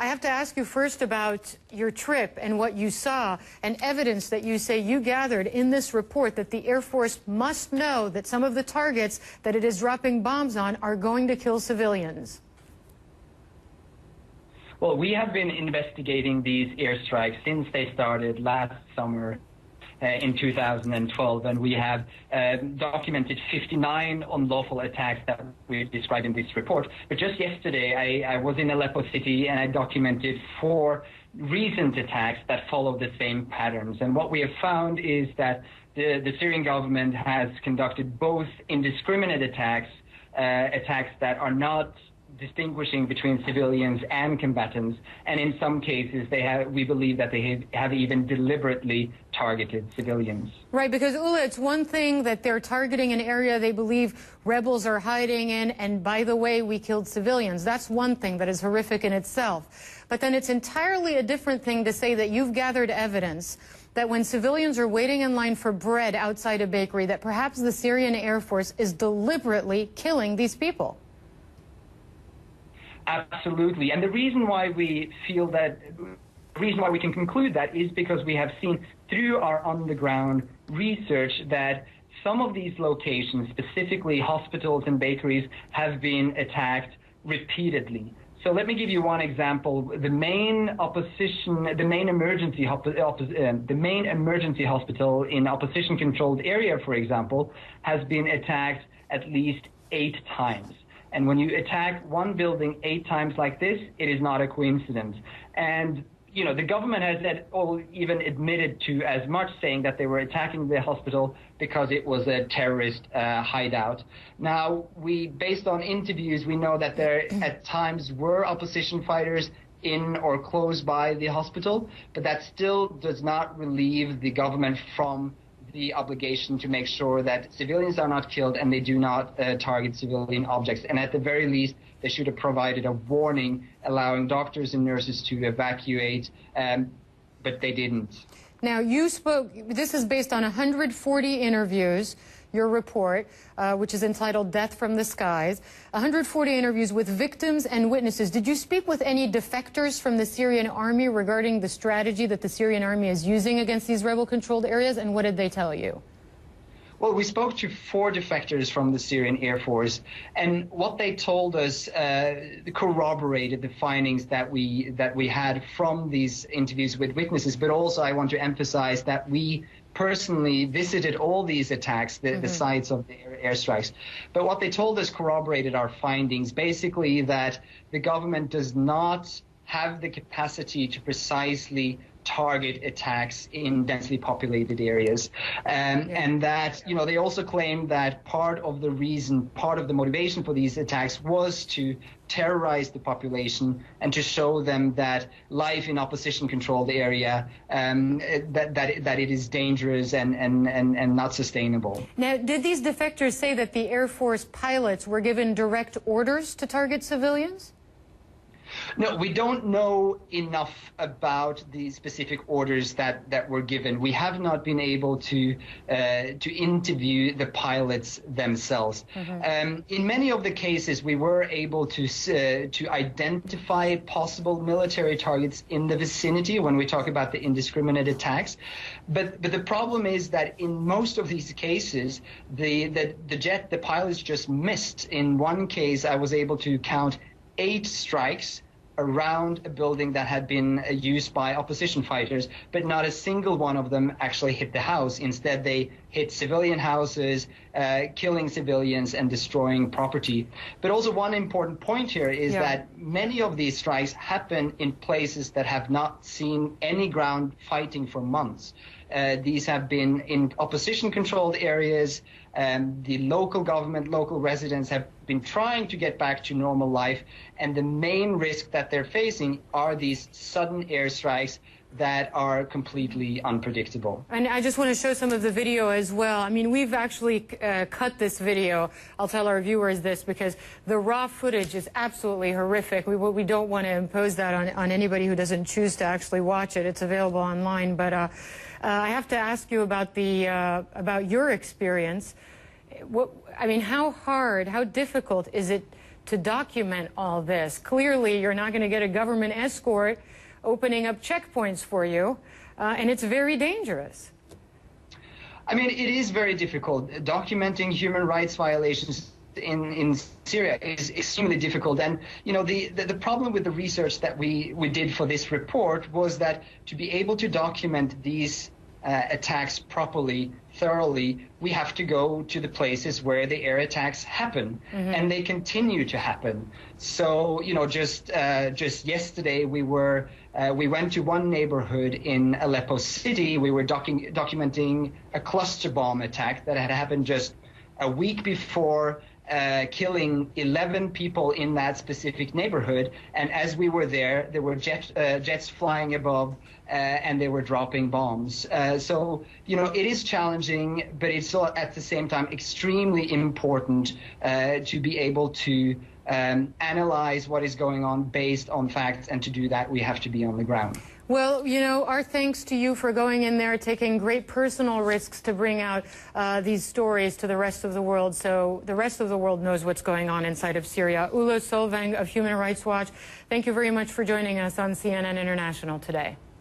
I have to ask you first about your trip and what you saw and evidence that you say you gathered in this report that the Air Force must know that some of the targets that it is dropping bombs on are going to kill civilians. Well, we have been investigating these airstrikes since they started last summer in 2012, and we have documented 59 unlawful attacks that we described in this report. But just yesterday, I was in Aleppo City and I documented 4 recent attacks that follow the same patterns. And what we have found is that the Syrian government has conducted both indiscriminate attacks, attacks that are not distinguishing between civilians and combatants, and in some cases we believe that they have even deliberately targeted civilians. Right, because Ula, it's one thing that they're targeting an area they believe rebels are hiding in, and by the way, we killed civilians. That's one thing that is horrific in itself. But then it's entirely a different thing to say that you've gathered evidence that when civilians are waiting in line for bread outside a bakery, that perhaps the Syrian Air Force is deliberately killing these people. Absolutely. And the reason why we feel that, the reason why we can conclude that is because we have seen through our on-the-ground research that some of these locations, specifically hospitals and bakeries, have been attacked repeatedly. So let me give you one example. The main emergency hospital in opposition-controlled area, for example, has been attacked at least 8 times. And when you attack one building 8 times like this, it is not a coincidence. And, you know, the government has even admitted to as much, saying that they were attacking the hospital because it was a terrorist hideout. Now, based on interviews, we know that there at times were opposition fighters in or close by the hospital, but that still does not relieve the government from the obligation to make sure that civilians are not killed and they do not target civilian objects. And at the very least, they should have provided a warning allowing doctors and nurses to evacuate, but they didn't. Now, you spoke, this is based on 140 interviews, your report, which is entitled Death from the Skies, 140 interviews with victims and witnesses. Did you speak with any defectors from the Syrian army regarding the strategy that the Syrian army is using against these rebel-controlled areas, and what did they tell you? Well, we spoke to 4 defectors from the Syrian Air Force, and what they told us corroborated the findings that we had from these interviews with witnesses. But also, I want to emphasize that we personally visited all these attacks, the sites of the airstrikes. But what they told us corroborated our findings, basically that the government does not have the capacity to precisely target attacks in densely populated areas. And that, you know, they also claim that part of the motivation for these attacks was to terrorize the population and to show them that life in opposition-controlled area, that it is dangerous and not sustainable. Now, did these defectors say that the Air Force pilots were given direct orders to target civilians? No, we don't know enough about the specific orders that were given. We have not been able to interview the pilots themselves. In many of the cases, we were able to identify possible military targets in the vicinity when we talk about the indiscriminate attacks. But the problem is that in most of these cases, the pilots just missed. In one case, I was able to count 8 strikes around a building that had been used by opposition fighters, but not a single one of them actually hit the house. Instead, they hit civilian houses, killing civilians and destroying property. But also one important point here is that many of these strikes happen in places that have not seen any ground fighting for months. These have been in opposition-controlled areas. The local government, local residents have been trying to get back to normal life, and the main risk that they're facing are these sudden airstrikes that are completely unpredictable. And I just want to show some of the video as well. I mean, we've actually cut this video. I'll tell our viewers this because the raw footage is absolutely horrific. We don't want to impose that on anybody who doesn't choose to actually watch it. It's available online. But I have to ask you about about your experience. I mean, how hard, how difficult is it to document all this? Clearly, you're not going to get a government escort opening up checkpoints for you, and it's very dangerous. I mean, it is very difficult. Documenting human rights violations in Syria is extremely difficult. And, you know, the problem with the research that we did for this report was that to be able to document these attacks properly, thoroughly, we have to go to the places where the air attacks happen, and they continue to happen. So, you know, just yesterday we went to one neighborhood in Aleppo City. We were documenting a cluster bomb attack that had happened just a week before, killing 11 people in that specific neighborhood. And as we were there were jets flying above, and they were dropping bombs. So, you know, it is challenging, but it's at the same time extremely important to be able to analyze what is going on based on facts, and to do that we have to be on the ground. Well, you know, our thanks to you for going in there, taking great personal risks to bring out these stories to the rest of the world, so the rest of the world knows what's going on inside of Syria. Ulla Solvang of Human Rights Watch, thank you very much for joining us on CNN International today.